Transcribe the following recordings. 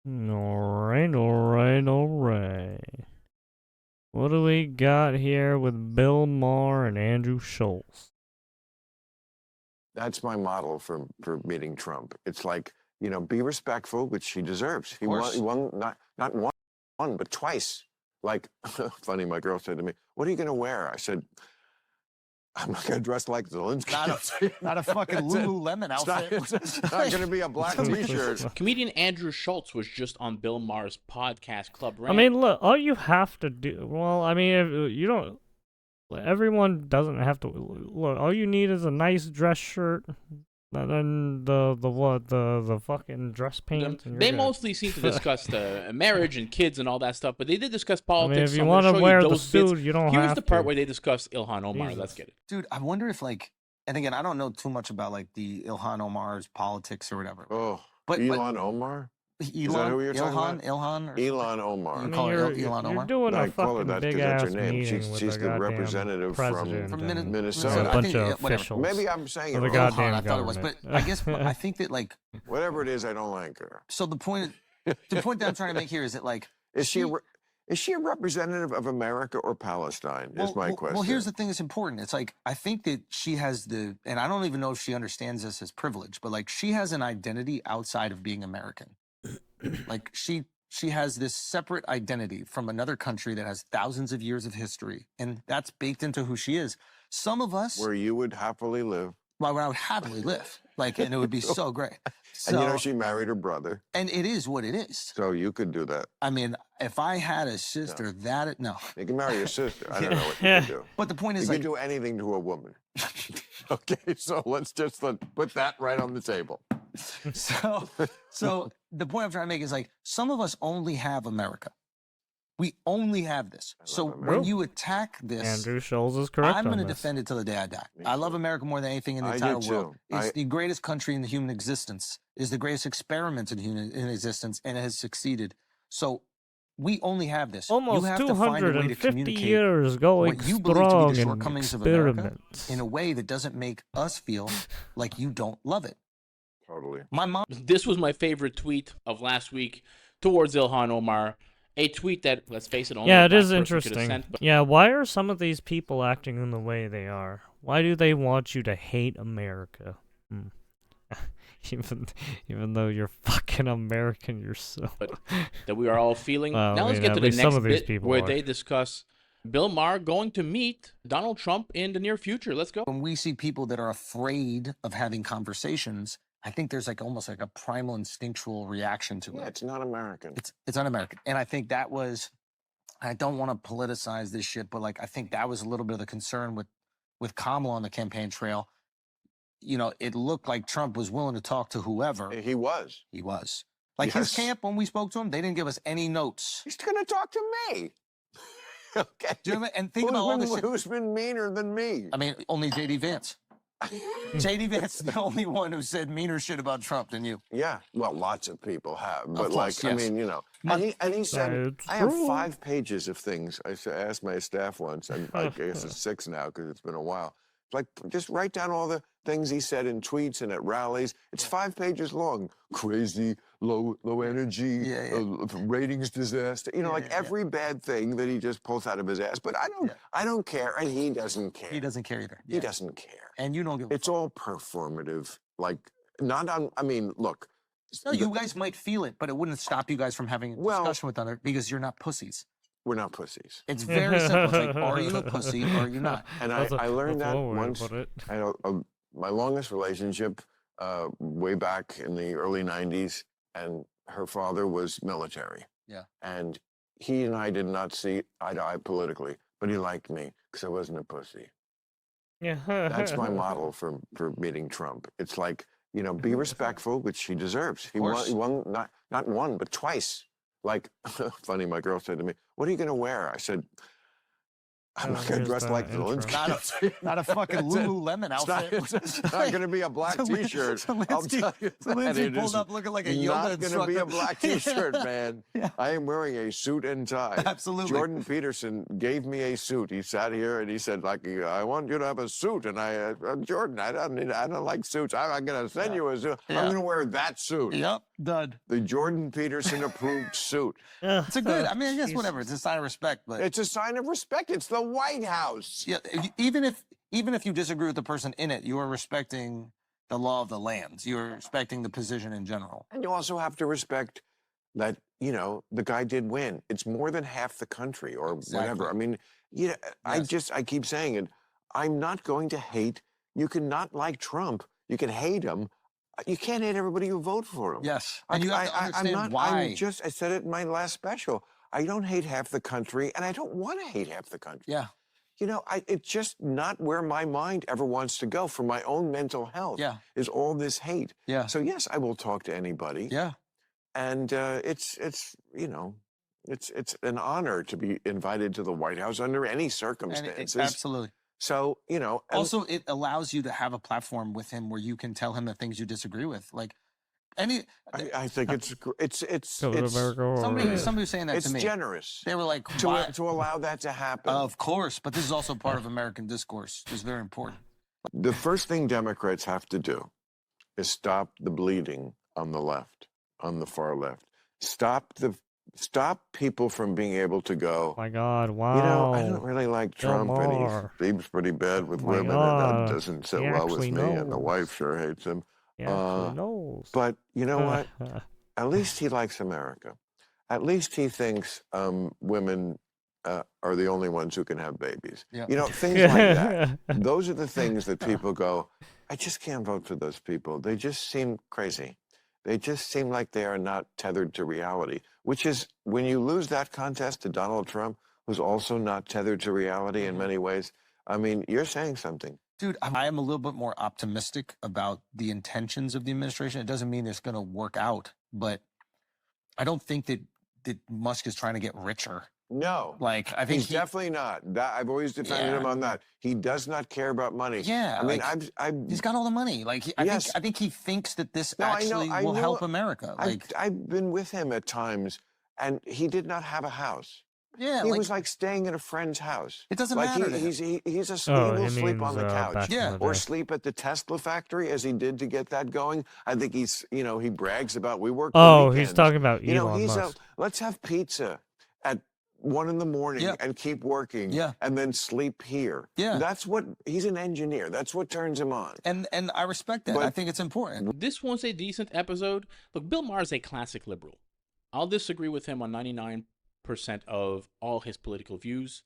All right. What do we got here with Bill Maher and Andrew Schultz? That's my model for meeting Trump. It's like, be respectful, which he deserves. He won not one, but twice. Like, funny, my girl said to me, "What are you going to wear?" I said, "I'm not going to dress like Zelensky." Not a fucking Lululemon outfit. It's not going to be a black T-shirt. Comedian Andrew Schultz was just on Bill Maher's podcast, Club Rant. I mean, look, all you have to do. Well, I mean, if you don't. Everyone doesn't have to. Look, all you need is a nice dress shirt, and then the fucking dress pants. They mostly seem to discuss the marriage and kids and all that stuff, but they did discuss politics. I mean, if you so want to wear the those suit, bits. you don't Here's have the part to. where they discuss Ilhan Omar. Jesus. Let's get it. Dude, I wonder if and again, I don't know too much about like the Ilhan Omar's politics or whatever. Oh, But Elon Omar? Is that who you're talking about? Ilhan? Or Elon Omar. I You mean, call her you're Elon Omar? doing I a call her fucking that big because that's ass her name. meeting with She's the the goddamn representative president from and Minnesota. a I bunch think, of whatever. officials. Maybe I'm saying it Of the wrong. goddamn I thought it was, but government. I guess I think that like Whatever it is, I don't like her. so the point that I'm trying to make here is that like Is she a representative of America or Palestine? Is my question. Well, here's the thing that's important. It's like I think that she has and I don't even know if she understands this as privilege, but like she has an identity outside of being American. Like she has this separate identity from another country that has thousands of years of history, and that's baked into who she is. Some of us, Where you would happily live. well, where I would happily live, like, and it would be so great. So, And she married her brother. and it is what it is. So you could do that. I mean, if I had a sister, no. You can marry your sister. I don't know what you can do. But the point You is, can like, do anything to a woman. Okay, so let's just put that right on the table. so the point I'm trying to make is like some of us only have America. We only have this. So when America. you attack this, Andrew Schultz is correct. I'm going to defend it till the day I die. Me I too. love America more than anything in the I entire do world. too. It's the greatest country in the human existence. It's the greatest experiment in existence, and it has succeeded. So we only have this. Almost you have to find a way to 250 communicate years going what you believe to be strong the in shortcomings of America experiments. in a way that doesn't make us feel like you don't love it. Totally. My mom. This was my favorite tweet of last week towards Ilhan Omar. A tweet that, let's face it, only Yeah, a it black is person could have interesting. sent, but Yeah, why are some of these people acting in the way they are? Why do they want you to hate America? Even though you're fucking American yourself. that we are all feeling. Well, now I let's mean, get to at the least some next of these bit people where are. they discuss Bill Maher going to meet Donald Trump in the near future. Let's go. When we see people that are afraid of having conversations, I think there's like almost like a primal instinctual reaction to Yeah, it. it's not American. It's un-American. And I think that was, I don't want to politicize this shit, but like I think that was a little bit of the concern with Kamala on the campaign trail. You know, it looked like Trump was willing to talk to whoever. He was. He was. Like his Yes. camp, when we spoke to him, they didn't give us any notes. He's going to talk to me. Okay. Do you know, and think about all this shit. Who's been meaner than me? I mean, only J.D. Vance. J.D. Vance is the only one who said meaner shit about Trump than you. Yeah, well, lots of people have, but course, I yes. mean, and he said, It's I have true. 5 pages of things. I asked my staff once, and I guess it's 6 now because it's been a while. Like, just write down all the things he said in tweets and at rallies. It's 5 pages long. Crazy, low energy, ratings disaster. Like every bad thing that he just pulls out of his ass. But I don't care, and he doesn't care. He doesn't care either. He doesn't care. And you don't give a It's all performative. Like, not on. I mean, look. No, you guys might feel it, but it wouldn't stop you guys from having a discussion with other because you're not pussies. We're not pussies. It's very simple. It's like, are you a pussy or are you not? And I learned that once. Put it. I know my longest relationship way back in the early 90s, and her father was military. Yeah. And he and I did not see eye to eye politically, but he liked me because I wasn't a pussy. Yeah. That's my model for meeting Trump. It's like, be respectful, which he deserves. He won not one, but twice. Like, funny, my girl said to me, "What are you going to wear?" I said, I'm not Oh, going to here's dress the like intro. Zelensky. Not a fucking That's it. Lululemon It's not, outfit. it's not going to be a black T-shirt. I'll tell you that. Lindsay It pulled is up looking like a yoga not going to instructor. be a black T-shirt, man. Yeah. I am wearing a suit and tie. Absolutely. Jordan Peterson gave me a suit. He sat here and he said, like, I want you to have a suit. And I, Jordan, I don't like suits. I'm going to send you a suit. Yeah. I'm going to wear that suit. Yep, done. The Jordan Peterson approved suit. It's a good. I mean, I guess whatever. It's a sign of respect, but It's a sign of respect. It's the White House. yeah, even if you disagree with the person in it, you are respecting the law of the lands. You are respecting the position in general. And you also have to respect that, you know, the guy did win. It's more than half the country or whatever. Exactly. I mean, you know, Yes. I keep saying it. I'm not going to hate. You can not like Trump. You can hate him. You can't hate everybody who vote for him. Yes, and you have to understand why. I said it in my last special. I don't hate half the country, and I don't want to hate half the country. Yeah, You know, it's just not where my mind ever wants to go for my own mental health. Yeah. Is all this hate. yeah, So yes, I will talk to anybody. yeah. And it's you know, it's an honor to be invited to the White House under any And circumstances. absolutely. So you know, and Also, it allows you to have a platform with him where you can tell him the things you disagree with. Like any I think it's Go to America or- somebody was saying that it's to me. generous They were like, "Why?" to allow that to happen. Of course, but this is also part of American discourse. It's very important. The first thing Democrats have to do is stop the bleeding on the left, on the far left. Stop people from being able to go. My God, wow. You know, I don't really like Bill Trump, and Maher. he seems pretty bad with My women, and God, that doesn't sit he well with actually me, and the knows. wife sure hates him. He actually knows. But you know what? At least he likes America. At least he thinks women are the only ones who can have babies. Yeah. You know, things like that. Those are the things that people go, I just can't vote for those people. They just seem crazy. They just seem like they are not tethered to reality, which is when you lose that contest to Donald Trump, who's also not tethered to reality in many ways. I mean, you're saying something. Dude, I am a little bit more optimistic about the intentions of the administration. It doesn't mean it's going to work out, but I don't think that Musk is trying to get richer. No. Like, I think He's definitely not. I've always defended him on that. He does not care about money. Yeah, I mean, like, he's got all the money. Like, I think he thinks that this actually will help America. Like, I've been with him at times, and he did not have a house. yeah, He like, was like staying at a friend's house. it doesn't Like matter. to him. he's he Oh, will he sleep on means, the couch. back in Yeah. the Or day. sleep at the Tesla factory as he did to get that going. I think he's, you know, he brags about we work. Oh, the he's weekends. talking about You know, Elon he's Musk. let's have pizza at 1 a.m. Yeah. and keep working. Yeah. And then sleep here. Yeah. That's what he's an engineer. That's what turns him on. And I respect that. But- I think it's important. This was a decent episode. Look, Bill Maher is a classic liberal. I'll disagree with him on 99% of all his political views.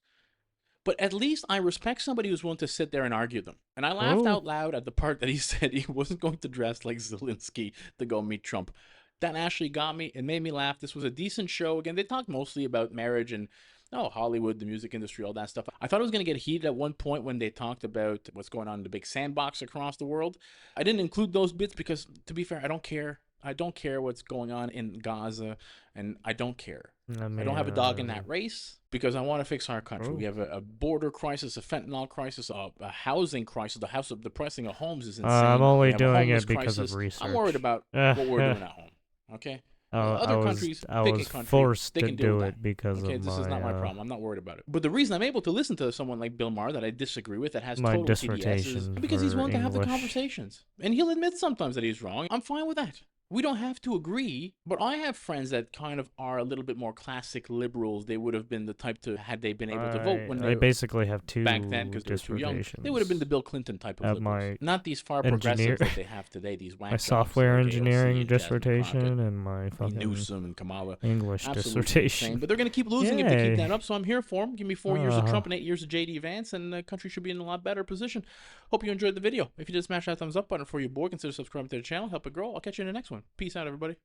But at least I respect somebody who's willing to sit there and argue them. And I laughed Oh. out loud at the part that he said he wasn't going to dress like Zelensky to go meet Trump. That actually got me. It made me laugh. This was a decent show. Again, they talked mostly about marriage and Hollywood, the music industry, all that stuff. I thought it was going to get heated at one point when they talked about what's going on in the big sandbox across the world. I didn't include those bits because, to be fair, I don't care. I don't care what's going on in Gaza, and I don't care. I don't have a dog in that race because I want to fix our country. We have a border crisis, a fentanyl crisis, a housing crisis. The pricing of homes is insane. I'm only We have a doing homeless it because crisis. of research. I'm worried about what we're doing at home. Okay. Other countries I pick a was country, forced they to can deal do with it that. because Okay, of this my, is not my problem. I'm not worried about it. But the reason I'm able to listen to someone like Bill Maher that I disagree with, that has My total TDS, is dissertation because he's for willing to have the English. conversations. And he'll admit sometimes that he's wrong. I'm fine with that. We don't have to agree, but I have friends that kind of are a little bit more classic liberals. They would have been the type to, had they been able to vote when I they basically have two back then because they were too young. dissertations. They would have been the Bill Clinton type of At liberals. my Not these far engineer- progressives that they have today, these whack my jobs software like AOC engineering and Jasmine dissertation Crockett, and my fucking Newsom and Kamala. English Absolutely dissertation. insane. But they're going to keep losing if they Yay. keep that up, so I'm here for them. Give me 4 years of Uh-huh. Trump and 8 years of J.D. Vance, and the country should be in a lot better position. Hope you enjoyed the video. If you did, smash that thumbs up button for your boy. Consider subscribing to the channel. Help it grow. I'll catch you in the next one. Peace out, everybody.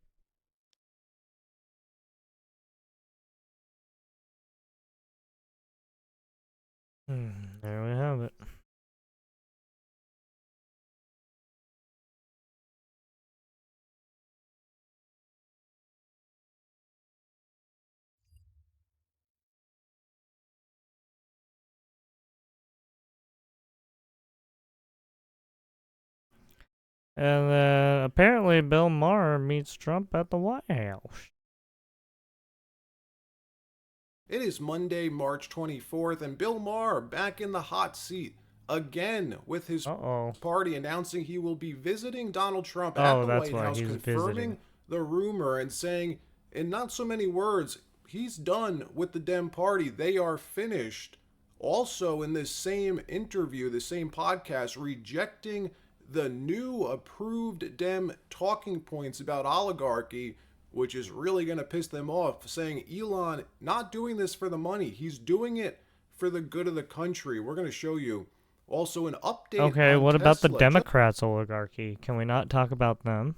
There we have it. And then apparently Bill Maher meets Trump at the White House. It is Monday, March 24th, and Bill Maher back in the hot seat again with his Uh-oh. party announcing he will be visiting Donald Trump at Oh, the that's White why House, he's confirming visiting. the rumor and saying, in not so many words, he's done with the Dem Party. They are finished. Also, in this same interview, the same podcast, rejecting the new approved Dem talking points about oligarchy, which is really going to piss them off, saying Elon not doing this for the money. He's doing it for the good of the country. We're going to show you. Also, an update Okay, on what about the Tesla. Democrats oligarchy? Can we not talk about them?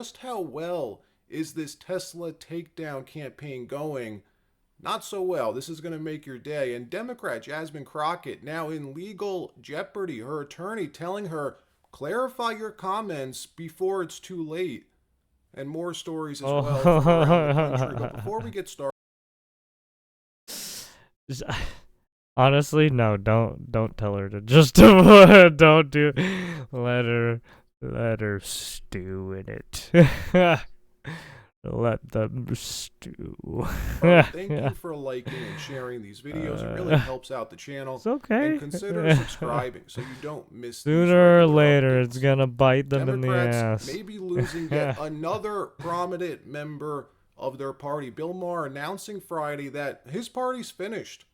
Just how well is this Tesla takedown campaign going? Not so well. This is going to make your day. And Democrat Jasmine Crockett now in legal jeopardy. Her attorney telling her, clarify your comments before it's too late. And more stories as well from around the country. But before we get started, Honestly, no, don't tell her to just don't do. Let her stew in it. Let them stew. thank you for liking and sharing these videos. It really helps out the channel. It's okay. And consider subscribing so you don't miss these Sooner or regular later, updates. it's gonna bite them Democrats in the ass. may be losing yet another prominent member of their party. Bill Maher announcing Friday that his party's finished,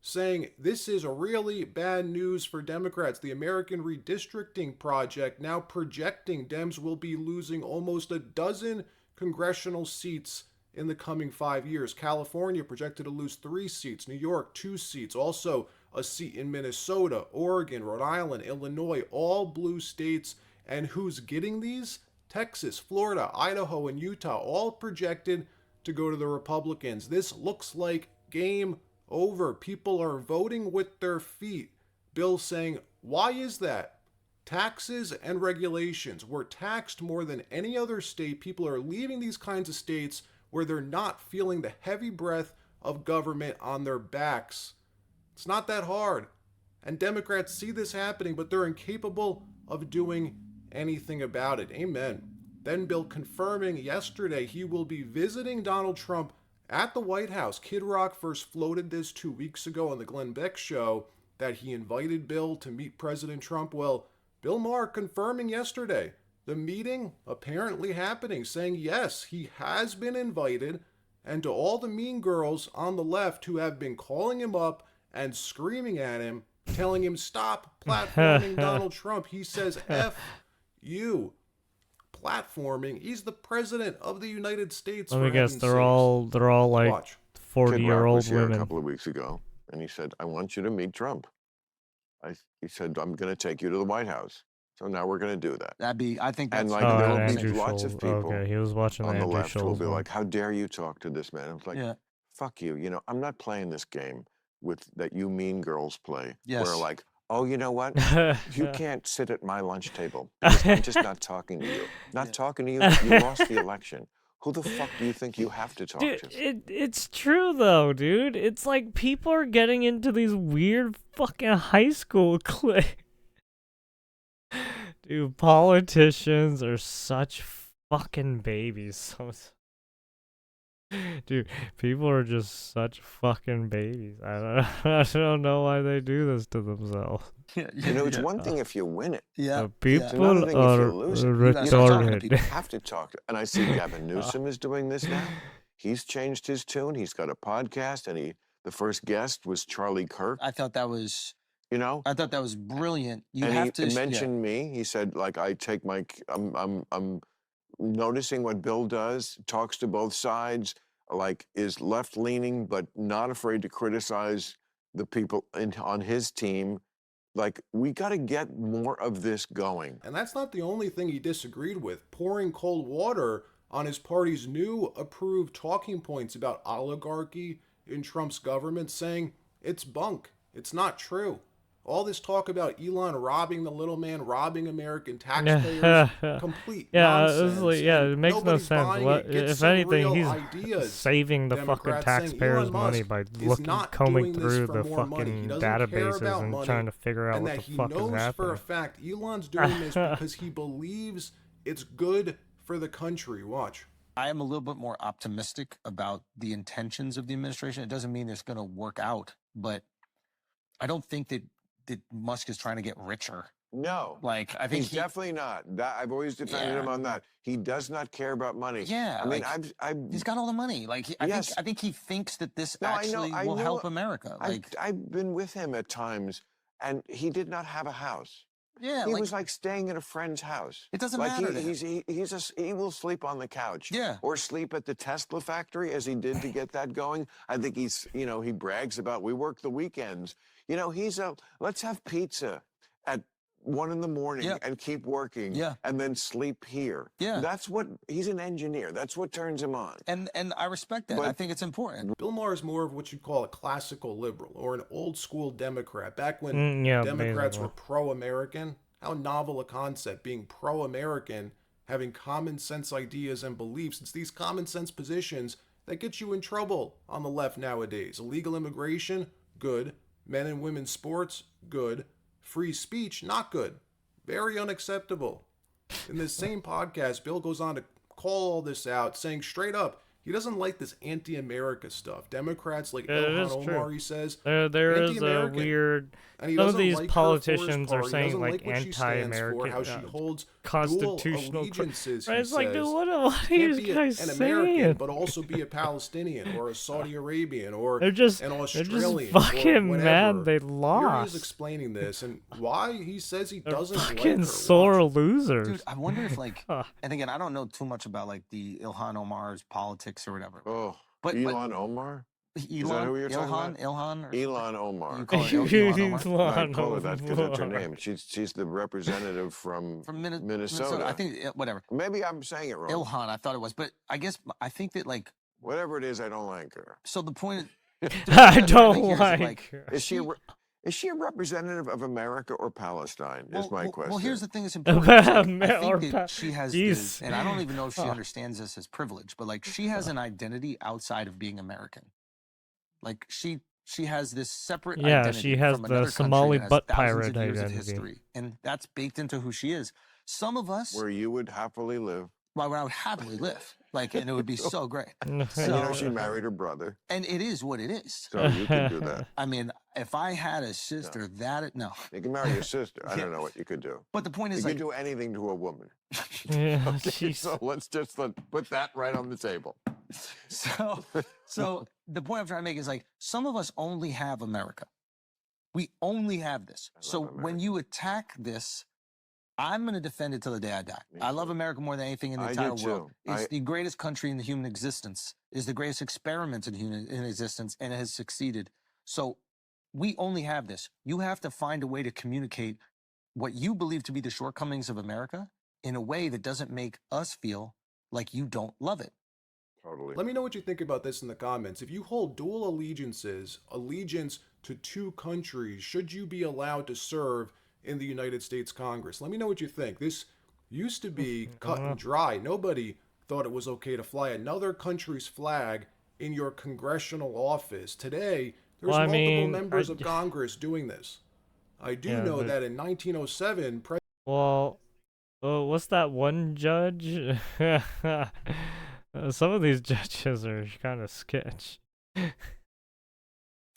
saying this is really bad news for Democrats. The American Redistricting Project now projecting Dems will be losing almost a dozen congressional seats in the coming 5 years. California projected to lose 3 seats, New York 2 seats, also a seat in Minnesota, Oregon, Rhode Island, Illinois, all blue states. And who's getting these? Texas, Florida, Idaho, and Utah, all projected to go to the Republicans. This looks like game over. People are voting with their feet. Bill saying, why is that? Taxes and regulations. We're taxed more than any other state. People are leaving these kinds of states where they're not feeling the heavy breath of government on their backs. It's not that hard. And Democrats see this happening, but they're incapable of doing anything about it. Amen. Then Bill confirming yesterday he will be visiting Donald Trump at the White House. Kid Rock first floated this 2 weeks ago on the Glenn Beck show that he invited Bill to meet President Trump. Well, Bill Maher confirming yesterday the meeting apparently happening, saying yes, he has been invited. And to all the mean girls on the left who have been calling him up and screaming at him, telling him stop platforming Donald Trump, he says F you. Platforming. He's the president of the United States. Let me for guess, heaven's they're sakes. all like Watch. Kid Rock 40-year-old was here a women. couple of weeks ago, and he said, I want you to meet Trump. He said, I'm going to take you to the White House. So now we're going to do that. I think that's And like Oh, there and will be Andrew lots Schulz. of people Okay, he was watching the on the Andrew left who will Schulz be one. like, how dare you talk to this man? I was like, yeah. fuck you. You know, I'm not playing this game with that you mean girls play. Yes. Where like, oh, you know what? You can't sit at my lunch table because I'm just not talking to you. Not talking to you. You lost the election. Who the fuck do you think you have to talk Dude, to? it's true though, dude. It's like people are getting into these weird fucking high school cliques. Dude, politicians are such fucking babies. Dude, people are just such fucking babies. I don't know why they do this to themselves. You know, it's one thing if you win it. Yeah. People It's another thing if you are lose it. You gotta start talking to retarded. people. You have to talk to, and I see Gavin Newsom is doing this now. He's changed his tune. He's got a podcast, and the first guest was Charlie Kirk. I thought that was You know, brilliant. You and have he to mentioned me. He said, like, I take my, I'm noticing what Bill does. Talks to both sides. Like, is left leaning, but not afraid to criticize the people on his team. Like, we got to get more of this going. And that's not the only thing he disagreed with. Pouring cold water on his party's new approved talking points about oligarchy in Trump's government, saying it's bunk. It's not true. All this talk about Elon robbing the little man, robbing American taxpayers, complete nonsense. It makes no nobody's sense. buying What it. Get if some anything? real He's ideas. saving the fucking Democrats saying taxpayers' Elon money Musk by is not combing doing this through for the more money. He fucking doesn't care databases about and money, trying to figure out and what that the he fuck is knows for a happening. fact Elon's doing this because he believes it's good for the country. Watch. I am a little bit more optimistic about the intentions of the administration. It doesn't mean it's going to work out, but I don't think that Musk is trying to get richer. No. Like, I think He's definitely not. I've always defended him on that. He does not care about money. Yeah, I mean, like, he's got all the money. Like, Yes. I think he thinks that this No, I actually know- I will know- help America. Like, I've been with him at times, and he did not have a house. yeah, He like, was like staying at a friend's house. it doesn't Like matter to him. he will sleep on the couch. Yeah. Or sleep at the Tesla factory as he did to get that going. I think he brags about we work the weekends. Let's have pizza at 1 a.m. Yeah. and keep working. Yeah. And then sleep here. Yeah. He's an engineer. That's what turns him on. and I respect that. I think it's important. Bill Maher is more of what you'd call a classical liberal or an old school Democrat. Back when Democrats basically. were pro-American, how novel a concept, being pro-American, having common sense ideas and beliefs. It's these common sense positions that get you in trouble on the left nowadays. Illegal immigration, good. Men and women's sports, good. Free speech, not good. Very unacceptable. In this same podcast, Bill goes on to call all this out, saying straight up, he doesn't like this anti-America stuff. Democrats like Ilhan Omar, he says, There is a anti-American. weird. And he Some of doesn't these like her politicians for are his party. He saying doesn't like what she stands for, anti-American, how she holds constitutional. dual allegiances. Right? He It's like, says. dude, what are Can't you be guys an American, saying? but also be a Palestinian or a Saudi Arabian or They're just an they're Australian. just fucking or mad whatever. they Here he is lost. explaining this and why he says he They're doesn't like fucking her. sore Watch. losers. Dude, I wonder if like, Huh. and again, I don't know too much about like the Ilhan Omar's politics or whatever. Oh, But Elon Omar? Ilhan, who you're talking about? Ilhan, or Elon Omar. You call her Ilhan Omar? I call her that because that's her Omar. name. She's the representative from Minnesota. I think whatever. Maybe I'm saying it wrong. Ilhan, I thought it was, but I guess I think that like, Whatever it is, I don't like her. so the point. I the don't point here is, like. her. Is she a representative of America or Palestine? Is my question. Well, here's the thing that's important. I Or think that she has Jeez. this, and I don't even know if she Huh. understands this as privilege, but like she has an identity outside of being American. Like she has this separate Yeah, identity she has from the another country Somali that has butt thousands pirate of years of identity. history, and that's baked into who she is. Some of us, Where you would happily live. where I would happily live, like, and it would be so great. And So- she married her brother, And it is what it is. so you can do that. I mean, if I had a sister, no. You can marry your sister. I don't know what you could do. But the point You is, could like, do anything to a woman. Yeah, Okay, she's- so let's put that right on the table. so the point I'm trying to make is like some of us only have America. We only have this. I So love when you attack this, I'm going to defend it till the day I die. Me I love too. America more than anything in the I entire do world. too. It's the greatest country in the human existence. It's the greatest experiment in existence, and it has succeeded. So we only have this. You have to find a way to communicate what you believe to be the shortcomings of America in a way that doesn't make us feel like you don't love it. Totally. Let me know what you think about this in the comments. If you hold dual allegiance to two countries, should you be allowed to serve in the United States Congress? Let me know what you think. This used to be cut and dry. Nobody thought it was okay to fly another country's flag in your congressional office. Today, there's Well, I multiple mean, members of Congress doing this. I do Yeah, know but- that in 1907, Well, what's that one judge? Some of these judges are kind of sketch.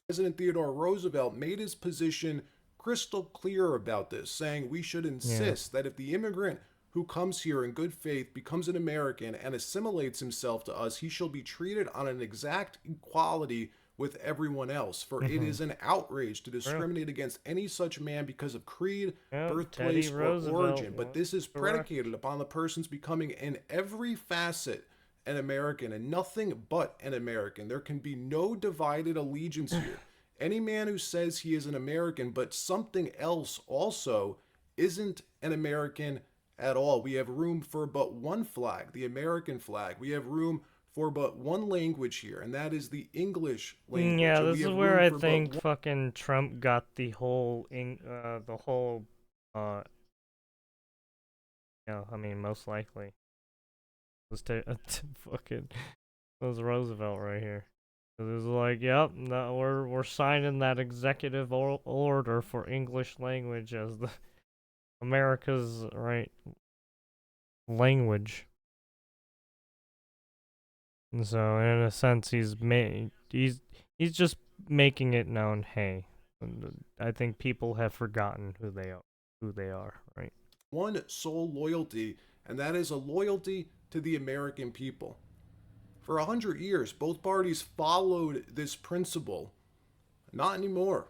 President Theodore Roosevelt made his position crystal clear about this, saying we should insist that if the immigrant who comes here in good faith becomes an American and assimilates himself to us, he shall be treated on an exact equality with everyone else. For it is an outrage to discriminate against any such man because of creed, Yeah, birthplace, Teddy or Roosevelt origin. But this is was correct. predicated upon the person's becoming in every facet an American and nothing but an American. There can be no divided allegiance here. Any man who says he is an American but something else also isn't an American at all. We have room for but one flag, the American flag. We have room for but one language here, and that is the English language. Yeah, And we this is have where room I for but think one- fucking Trump got the whole yeah, I mean, most likely. Was to fucking it was Roosevelt right here. It was like, yep, no, we're signing that executive order for English language as the America's right language. And so in a sense, he's just making it known. Hey, I think people have forgotten who they are, right? one sole loyalty, and that is a loyalty to the American people. For 100 years, both parties followed this principle. Not anymore.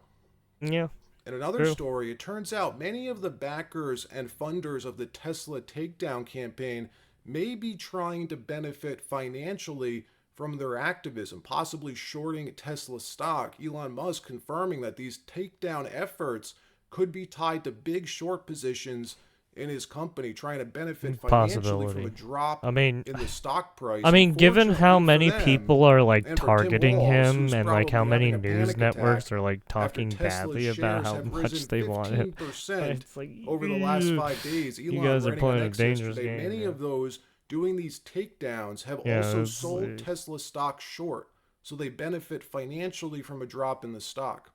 Yeah. In another True. story, it turns out many of the backers and funders of the Tesla takedown campaign may be trying to benefit financially from their activism, possibly shorting Tesla stock. Elon Musk confirming that these takedown efforts could be tied to big short positions in his company, trying to benefit financially from a drop in the stock price. I mean, given how Unfortunately many for them, people are like and for Tim targeting Walz, him, who's and like how probably many having a news panic networks attack are like after talking Tesla's badly about shares how have much risen they want it. 15% It's like, over the last 5 days. Elon you guys are writing playing on a X dangerous yesterday, game. many Yeah. of those doing these takedowns have Yeah, also it's sold like- Tesla stock short, so they benefit financially from a drop in the stock.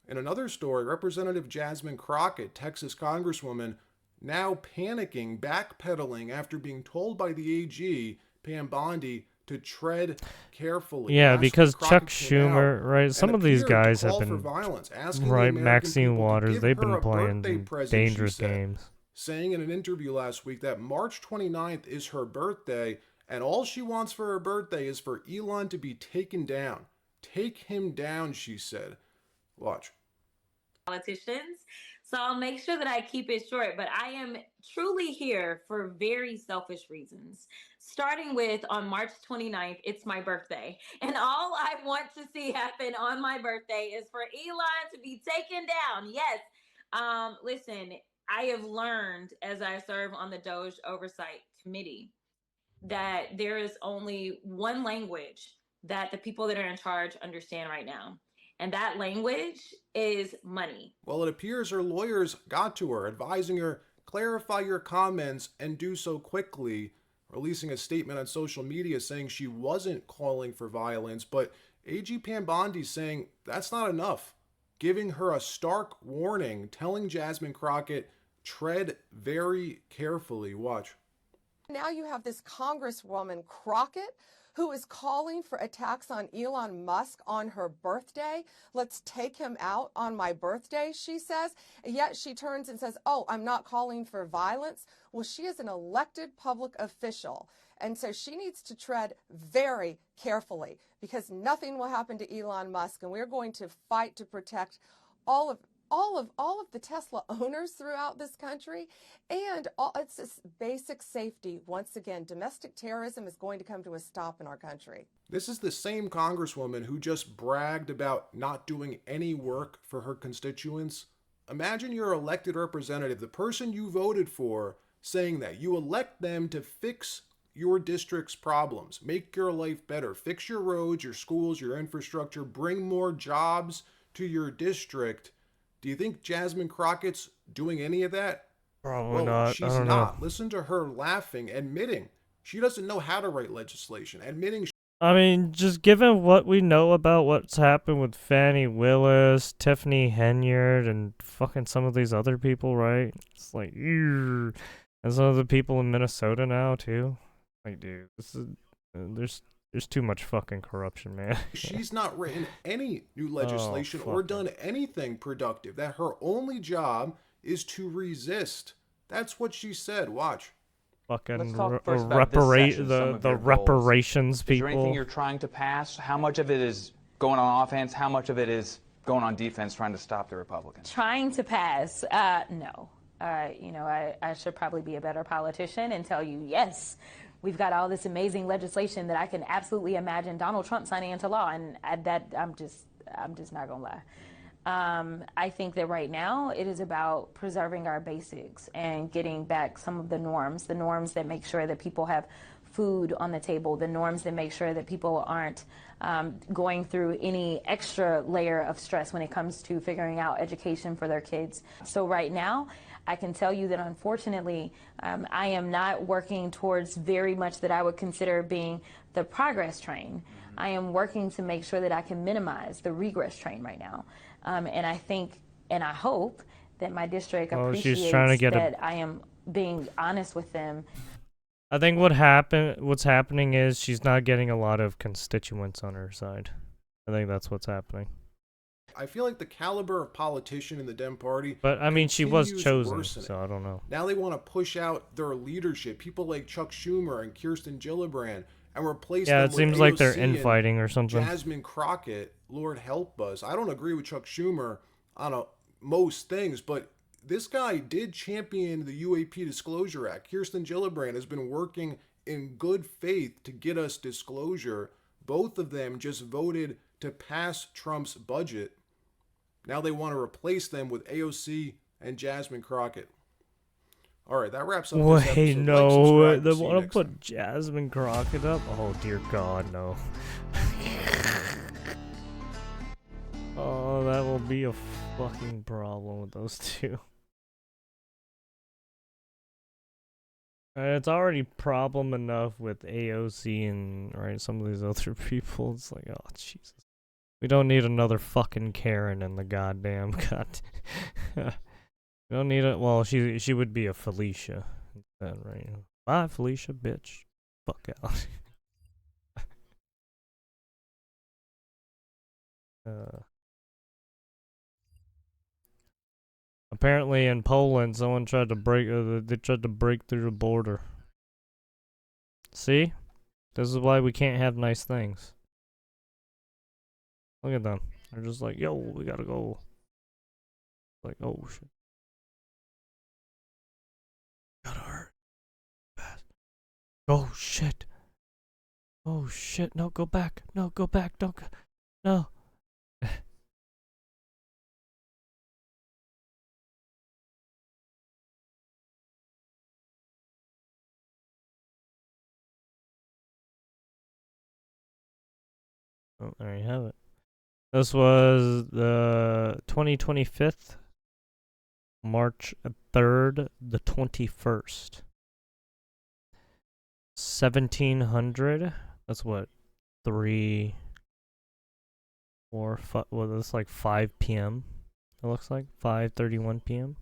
In another story, Representative Jasmine Crockett, Texas Congresswoman, now panicking, backpedaling after being told by the AG, Pam Bondi, to tread carefully. Yeah, Last week, because Crockett Chuck came out Schumer, right? and Some of these appeared to guys have call for been, violence, asking the right? American Maxine people to Waters, give they've her been a playing birthday some present, she dangerous said, games. saying in an interview last week that March 29th is her birthday, and all she wants for her birthday is for Elon to be taken down. Take him down, she said. Watch. Politicians. So I'll make sure that I keep it short, but I am truly here for very selfish reasons. Starting with on March 29th, it's my birthday. And all I want to see happen on my birthday is for Elon to be taken down. Yes. Listen, I have learned as I serve on the Doge Oversight Committee that there is only one language that the people that are in charge understand right now. And that language is money. Well, it appears her lawyers got to her, advising her, clarify your comments and do so quickly, releasing a statement on social media saying she wasn't calling for violence, but AG Pam Bondi saying that's not enough, giving her a stark warning, telling Jasmine Crockett, tread very carefully. Watch. Now you have this Congresswoman Crockett who is calling for attacks on Elon Musk on her birthday. Let's take him out on my birthday, she says. Yet she turns and says, oh, I'm not calling for violence. Well, she is an elected public official. And so she needs to tread very carefully because nothing will happen to Elon Musk. And we're going to fight to protect all of the Tesla owners throughout this country, and it's this basic safety. Once again, domestic terrorism is going to come to a stop in our country. This is the same Congresswoman who just bragged about not doing any work for her constituents. Imagine your elected representative, the person you voted for, saying that you elect them to fix your district's problems, make your life better, fix your roads, your schools, your infrastructure, bring more jobs to your district. Do you think Jasmine Crockett's doing any of that? Probably Well, not. she's I don't not. know. Listen to her laughing, admitting she doesn't know how to write legislation, admitting I mean, just given what we know about what's happened with Fannie Willis, Tiffany Henyard, and fucking some of these other people, right? It's like, ew. And some of the people in Minnesota now, too. Like, dude, this is, there's too much fucking corruption, man. she's not written any new legislation or fuck done anything productive, that her only job is to resist. That's what she said. Watch. Fucking Let's talk first about this session, some of the your goals. reparations Is there anything people. you're trying to pass? How much of it is going on offense? How much of it is going on defense, trying to stop the Republicans? Trying to pass, no. I should probably be a better politician and tell you, yes, we've got all this amazing legislation that I can absolutely imagine Donald Trump signing into law, and I'm just not gonna lie. I think that right now it is about preserving our basics and getting back some of the norms that make sure that people have food on the table, the norms that make sure that people aren't going through any extra layer of stress when it comes to figuring out education for their kids. So right now, I can tell you that unfortunately, I am not working towards very much that I would consider being the progress train. I am working to make sure that I can minimize the regress train right now. And I think, and I hope that my district She's trying to appreciates get that I am being honest with them. I think what's happening is she's not getting a lot of constituents on her side. I think that's what's happening. I feel like the caliber of politician in the Dem Party. But I mean, she was continues chosen, worsening. so I don't know. Now they want to push out their leadership, people like Chuck Schumer and Kirsten Gillibrand, and replace them Yeah, with it seems like they're AOC and infighting or something. Jasmine Crockett, Lord help us. I don't agree with Chuck Schumer on most things, but this guy did champion the UAP Disclosure Act. Kirsten Gillibrand has been working in good faith to get us disclosure. Both of them just voted to pass Trump's budget. Now they want to replace them with AOC and Jasmine Crockett. All right, that wraps up this Wait, episode. Like, no, subscribe, they see you want to next put time. Jasmine Crockett up? Oh, dear God, no. Oh, that will be a fucking problem with those two. It's already problem enough with AOC and some of these other people. It's like, oh, Jesus. We don't need another fucking Karen in the goddamn god. We don't need it. Well, she would be a Felicia instead, right? Bye, Felicia, bitch. Fuck out. Apparently, in Poland, someone tried to break. They tried to break through the border. See, this is why we can't have nice things. Look at them. They're just like, yo, we gotta go. Like, oh shit. Gotta hurt. Fast. Oh shit. Oh shit. No, go back. No, go back. Don't go. No. Oh, there you have it. This was the 2025th, March 3rd, the 21st. 1700. That's what? 3, 4, 5. Well, that's like 5 p.m. It looks like 5:31 p.m.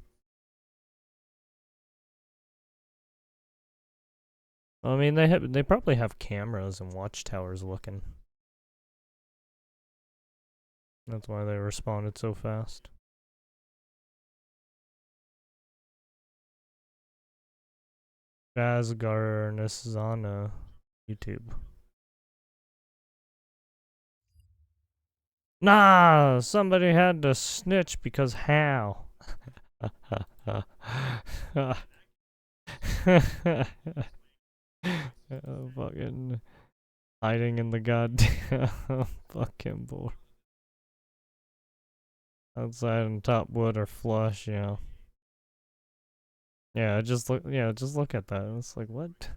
I mean, they probably have cameras and watchtowers looking. That's why they responded so fast. Jazz Garness is on YouTube. Nah, somebody had to snitch because how? Fucking hiding in the goddamn fucking board. Outside and top wood are flush, yeah. Yeah, just look at that. It's like, what?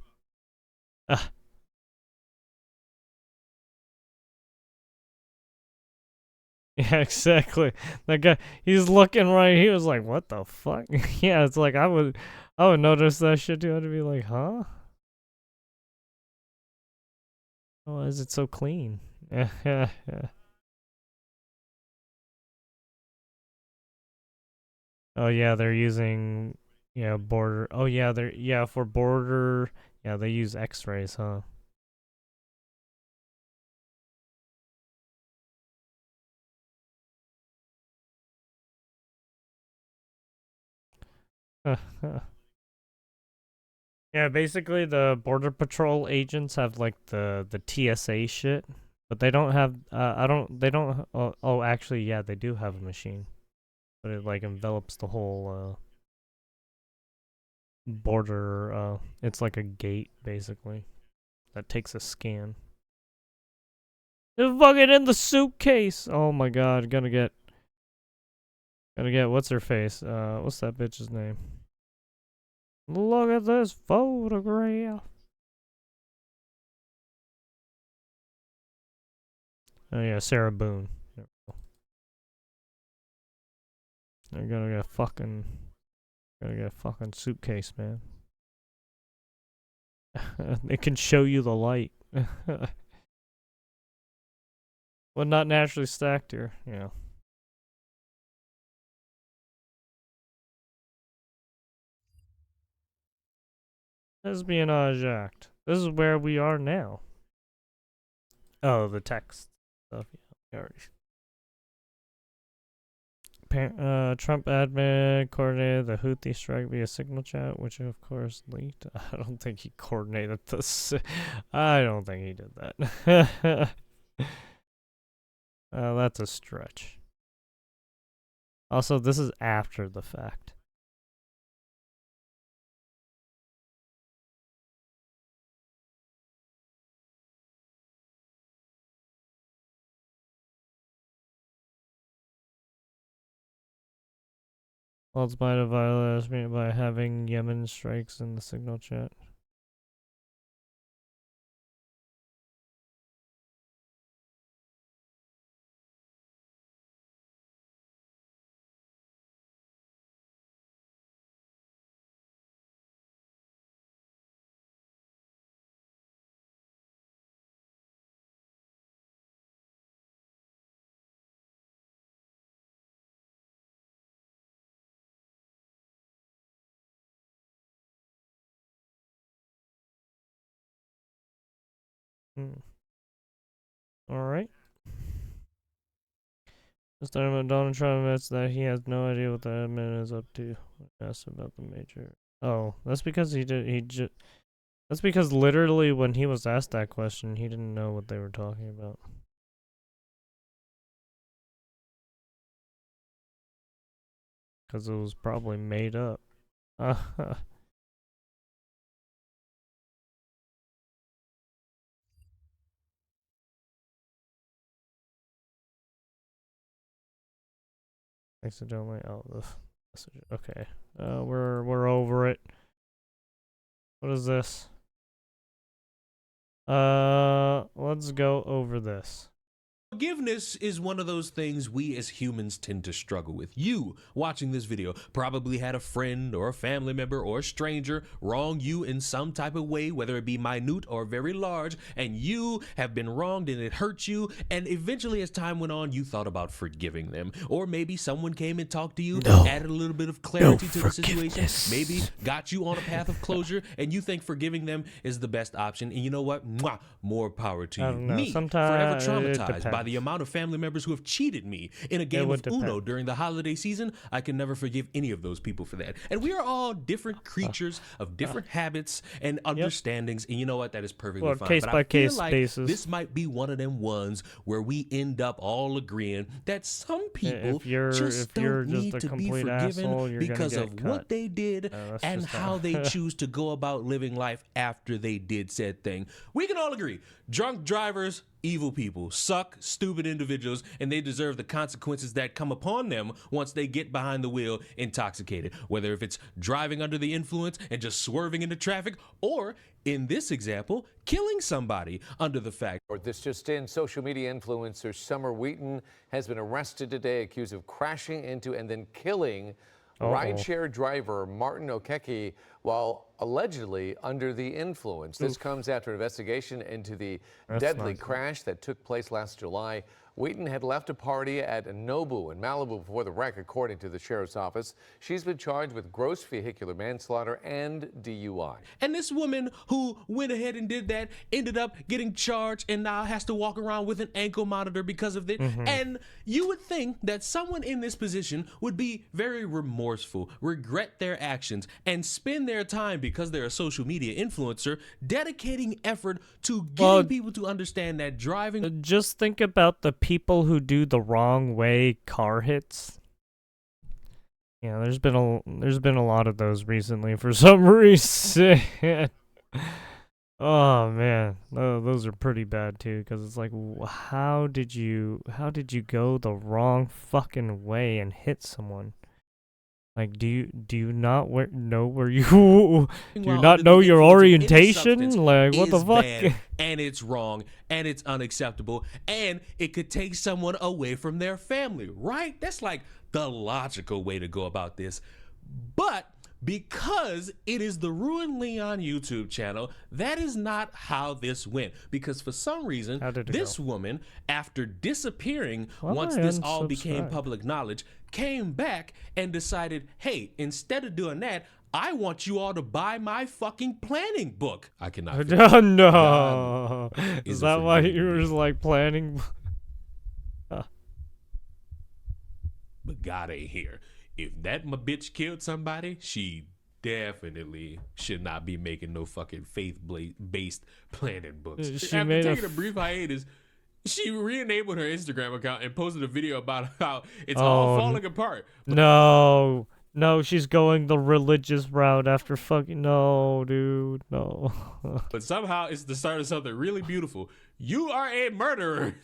Ah. Yeah, exactly. That guy, he's looking right. He was like, "What the fuck?" Yeah, it's like I would notice that shit too. I'd be like, "Huh? Why is it so clean?" Yeah, yeah, yeah. Oh yeah, they're using border. Oh yeah, for border. Yeah, they use X-rays, huh? Yeah, basically the border patrol agents have like the TSA shit, but they don't have actually yeah, they do have a machine. But it like envelops the whole border. It's like a gate basically that takes a scan. They're fucking in the suitcase. Oh my god, gonna get what's her face? What's that bitch's name? Look at this photograph. Oh yeah, Sarah Boone. There we go. They're gonna get a fucking suitcase, man. It can show you the light. Well, not naturally stacked here, yeah. Espionage Act. This is where we are now. Oh, the text stuff. Yeah, already. Trump admin coordinated the Houthi strike via signal chat, which of course leaked. I don't think he coordinated this. I don't think he did that. That's a stretch. Also, this is after the fact. Well, might have violated me by having Yemen strikes in the signal chat. Alright. This time Donald Trump admits that he has no idea what the admin is up to. Asked about the major. Oh, that's because that's because literally when he was asked that question, he didn't know what they were talking about. Because it was probably made up. Accidentally out the message. Okay. We're over it. What is this? Let's go over this. Forgiveness is one of those things we as humans tend to struggle with. You, watching this video, probably had a friend or a family member or a stranger wrong you in some type of way, whether it be minute or very large, and you have been wronged and it hurt you, and eventually as time went on, you thought about forgiving them. Or maybe someone came and talked to you, added a little bit of clarity to the situation, maybe got you on a path of closure, and you think forgiving them is the best option. And you know what? Mwah, more power to you. Me, forever traumatized by the amount of family members who have cheated me in a game of Uno during the holiday season. I can never forgive any of those people for that. And we are all different creatures of different habits and understandings. And you know what? That is perfectly fine. Case by case basis. This might be one of them ones where we end up all agreeing that some people just don't need to be forgiven because of what they did and how they choose to go about living life after they did said thing. We can all agree, drunk drivers, evil people, suck, stupid individuals, and they deserve the consequences that come upon them once they get behind the wheel intoxicated. Whether if it's driving under the influence and just swerving into traffic, or in this example, killing somebody under the fact. This just in, social media influencer Summer Wheaton has been arrested today, accused of crashing into and then killing rideshare driver Martin Okeke while allegedly under the influence. This comes after an investigation into the deadly crash that took place last July. Wheaton had left a party at Nobu in Malibu before the wreck, according to the sheriff's office. She's been charged with gross vehicular manslaughter and DUI. And this woman who went ahead and did that ended up getting charged and now has to walk around with an ankle monitor because of it. And you would think that someone in this position would be very remorseful, regret their actions, and spend their time, because they're a social media influencer, dedicating effort to getting people to understand that driving... Just think about the people who do the wrong way car hits. Yeah, there's been a lot of those recently for some reason. Oh man, those are pretty bad too, because it's like, how did you go the wrong fucking way and hit someone? Like, do you not know where you do you While not under know the your influence of any orientation? substance Like, what the is fuck? bad, and it's wrong, and it's unacceptable, and it could take someone away from their family, right? That's like the logical way to go about this. But because it is the Ruin Leon YouTube channel, that is not how this went. Because for some reason, this woman, after disappearing once this all became public knowledge, came back and decided, hey, instead of doing that, I want you all to buy my fucking planning book. I cannot. Oh, no. Is that why you were just like planning? But God ain't here. If that my bitch killed somebody, she definitely should not be making no fucking faith-based planning books. She After made taking a brief hiatus, she re-enabled her Instagram account and posted a video about how it's all falling apart. No, she's going the religious route after fucking. No, dude, no. But somehow it's the start of something really beautiful. You are a murderer.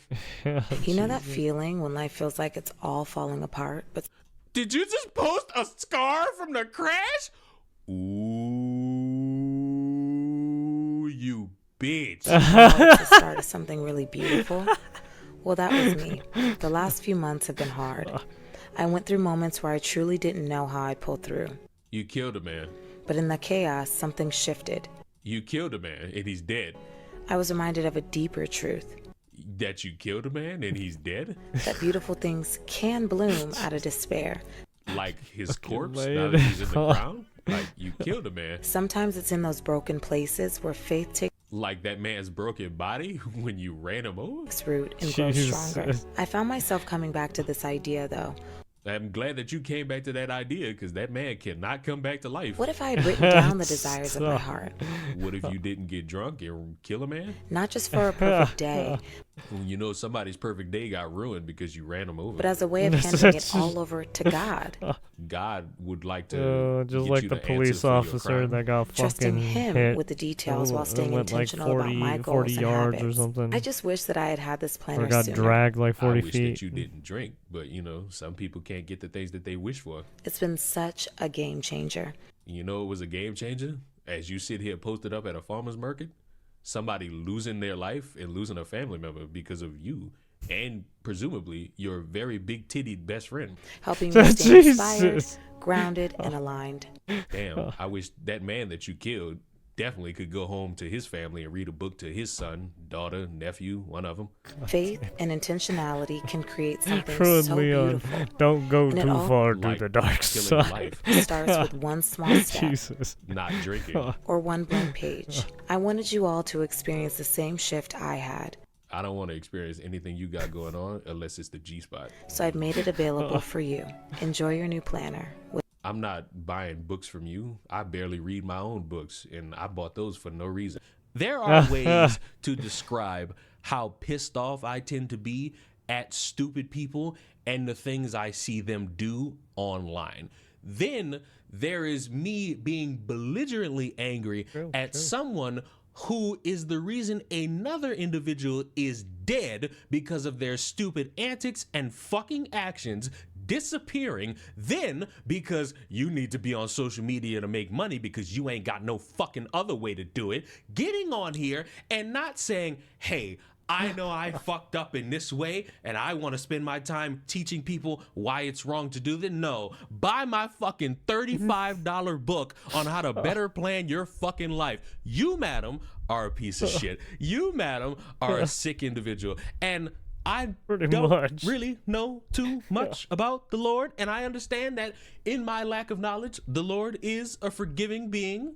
You know that feeling when life feels like it's all falling apart, but did you just post a scar from the crash? Ooh, you bitch. it's the start of something really beautiful? Well, that was me. The last few months have been hard. I went through moments where I truly didn't know how I'd pull through. You killed a man. But in the chaos, something shifted. You killed a man and he's dead. I was reminded of a deeper truth. That you killed a man and he's dead? That beautiful things can bloom out of despair. Like his corpse now that he's in the ground? Like you killed a man. Sometimes it's in those broken places where faith takes like that man's broken body when you ran him over? root and grows stronger. I found myself coming back to this idea though. I'm glad that you came back to that idea because that man cannot come back to life. What if I had written down the desires of my heart? What if you didn't get drunk and kill a man? Not just for a perfect day. You know somebody's perfect day got ruined because you ran them over. But as a way of handing it all over to God. God would like to just get like you the to police officer that got trusting fucking him hit with the details while staying went intentional like 40, about my goals 40 and yards habits. or something. I just wish that I had had this planner Or got sooner. dragged like 40 I wish feet. that you didn't drink, but you know, some people can't get the things that they wish for. It's been such a game changer. You know it was a game changer? As you sit here posted up at a farmer's market, somebody losing their life and losing a family member because of you. And presumably your very big tittied best friend. Helping me stay inspired, grounded, and aligned. Damn, I wish that man that you killed definitely could go home to his family and read a book to his son, daughter, nephew, one of them. Faith and intentionality can create something Ruin so Leon, beautiful. don't go And it too all far to Like the dark killing side. life. starts with one small step. Jesus. Not drinking. Or one blank page. I wanted you all to experience the same shift I had. I don't want to experience anything you got going on unless it's the G-spot. So I've made it available for you. Enjoy your new planner. I'm not buying books from you. I barely read my own books, and I bought those for no reason. There are ways to describe how pissed off I tend to be at stupid people and the things I see them do online. Then there is me being belligerently angry at someone who is the reason another individual is dead because of their stupid antics and fucking actions, disappearing, then because you need to be on social media to make money because you ain't got no fucking other way to do it, getting on here and not saying, hey, I know I fucked up in this way and I want to spend my time teaching people why it's wrong to do that. No, buy my fucking $35 book on how to better plan your fucking life. You, madam, are a piece of shit. You, madam, are a sick individual. And I don't really know too much about the Lord. And I understand that in my lack of knowledge, the Lord is a forgiving being.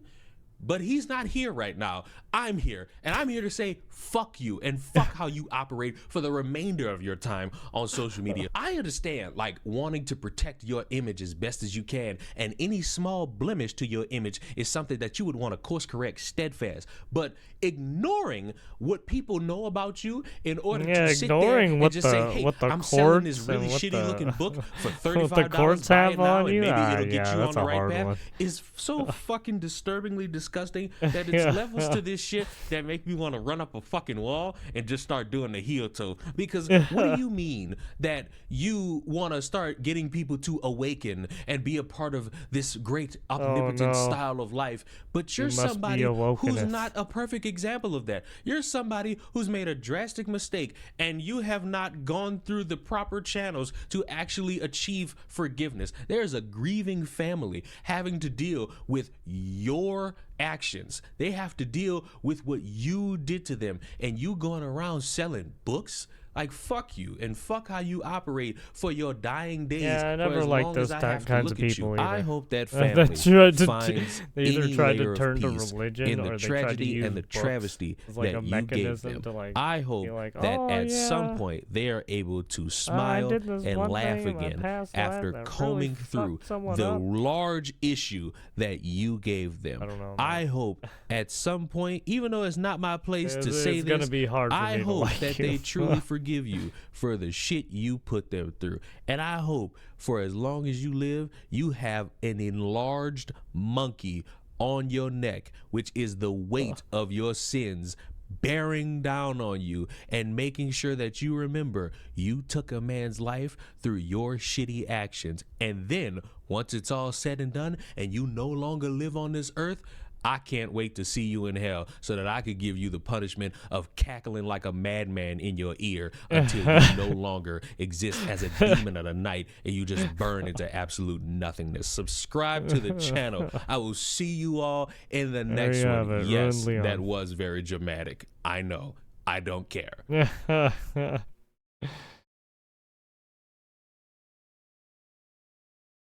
But he's not here right now. I'm here. And I'm here to say, fuck you and fuck how you operate for the remainder of your time on social media. I understand, like, wanting to protect your image as best as you can. And any small blemish to your image is something that you would want to course correct steadfast. But ignoring what people know about you in order to sit there and just say, hey, I'm selling this really shitty looking book for $35. What the courts Buy have it now on and you? maybe it'll get you on that's the a right hard path one. is so fucking disturbingly disgusting. disgusting that it's levels to this shit that make me want to run up a fucking wall and just start doing the heel toe. Because what do you mean that you want to start getting people to awaken and be a part of this great omnipotent style of life, but you're somebody who's not a perfect example of that. You're somebody who's made a drastic mistake, and you have not gone through the proper channels to actually achieve forgiveness. There's a grieving family having to deal with your actions. They have to deal with what you did to them, and you going around selling books? Like, fuck you, and fuck how you operate for your dying days. Yeah, I never liked those kinds of people either. I hope that family finds they either any tried layer to turn of to peace religion in or the they tried to tragedy use and the books travesty as like that a you gave mechanism them. to like I hope like, that oh, at yeah, some point they are able to I smile did this and one laugh thing in my again past after life that combing really through fucked someone the up. large issue that you gave them. I don't know, man. I hope at some point, even though it's not my place to say it's this, gonna be hard for I me to hope like that you. they truly forgive you for the shit you put them through. And I hope for as long as you live, you have an enlarged monkey on your neck, which is the weight of your sins bearing down on you and making sure that you remember you took a man's life through your shitty actions. And then once it's all said and done and you no longer live on this earth, I can't wait to see you in hell so that I could give you the punishment of cackling like a madman in your ear until you no longer exist as a demon of the night and you just burn into absolute nothingness. Subscribe to the channel. I will see you all in the next have one. it, Yes, Ruin Leon. that was very dramatic. I know. I don't care.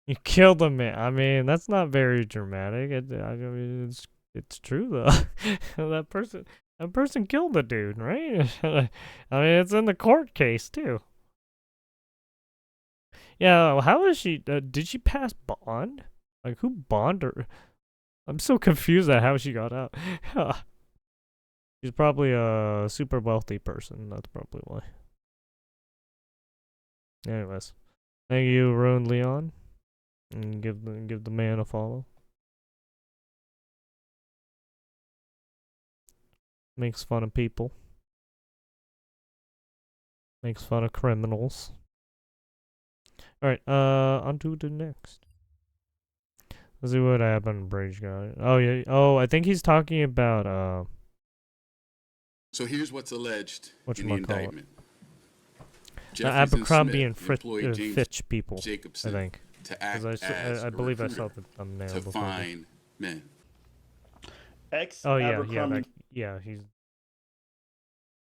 You killed a man. I mean, that's not very dramatic. I mean, it's true though. that person killed the dude, right? I mean, it's in the court case too. Yeah, how is she? Did she pass bond? Like, who bonded her? I'm so confused at how she got out. She's probably a super wealthy person. That's probably why. Anyways, thank you, Ruined Leon. And give the man a follow. Makes fun of people. Makes fun of criminals. Alright, on to the next. Let's see what happened, Bridge guy. Oh yeah, I think he's talking about So here's what's alleged in the whatchamacallit. indictment. The Abercrombie and employed James Fitch people, Jacobson I think. to act 'Cause as I a believe I saw recruiter the thumbnail to before. find men. Oh yeah, Abercrombie he's.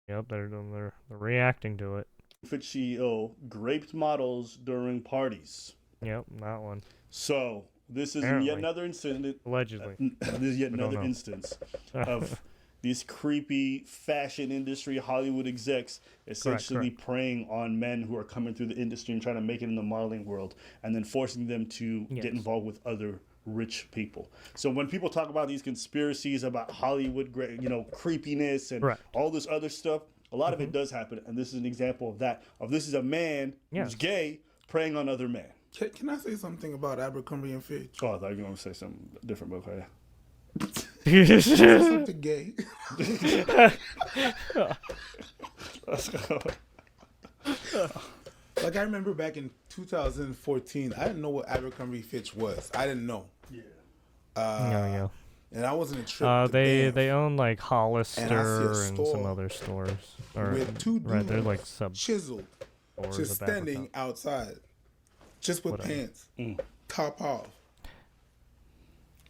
Yep, they're reacting to it. Fitch CEO raped models during parties. Yep, that one. So this is Apparently. yet another incident. Allegedly. This is yet We don't another know. instance of these creepy fashion industry Hollywood execs essentially preying on men who are coming through the industry and trying to make it in the modeling world, and then forcing them to get involved with other rich people. So when people talk about these conspiracies about Hollywood, creepiness and all this other stuff, a lot of it does happen, and this is an example of that. This is a man who's gay preying on other men. Can I say something about Abercrombie and Fitch? Oh, I thought you were going to say something different, but okay. Something gay. Let's go. Like, I remember back in 2014, I didn't know what Abercrombie Fitch was. I didn't know. Yeah. Yeah. And I wasn't a trip. to They own like Hollister and some store other stores. with two right, they're dudes like sub chiseled, stores just of standing outside, just with Whatever. pants, top off.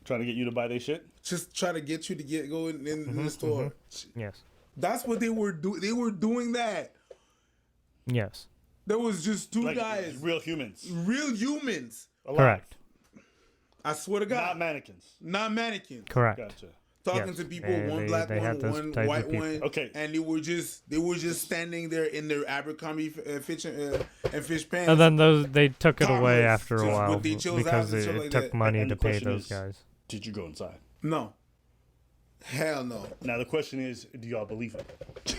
Trying to get you to buy their shit? Just trying to get you to go in the store. Yes. That's what they were doing. They were doing that. Yes. There was just two Like, guys. real humans. Real humans. Correct. I swear to God. Not mannequins. Not mannequins. Correct. Gotcha. Talking Yes. to people, And one they- black they had one, those one type of white people. one. Okay. And they were just standing there in their Abercrombie Fitch and Fish pants. And then they took it away topless, after a just while with the chills because out and it, stuff it like took that. money And to the pay question those is, guys. Did you go inside? No. Hell no. Now the question is, do y'all believe it?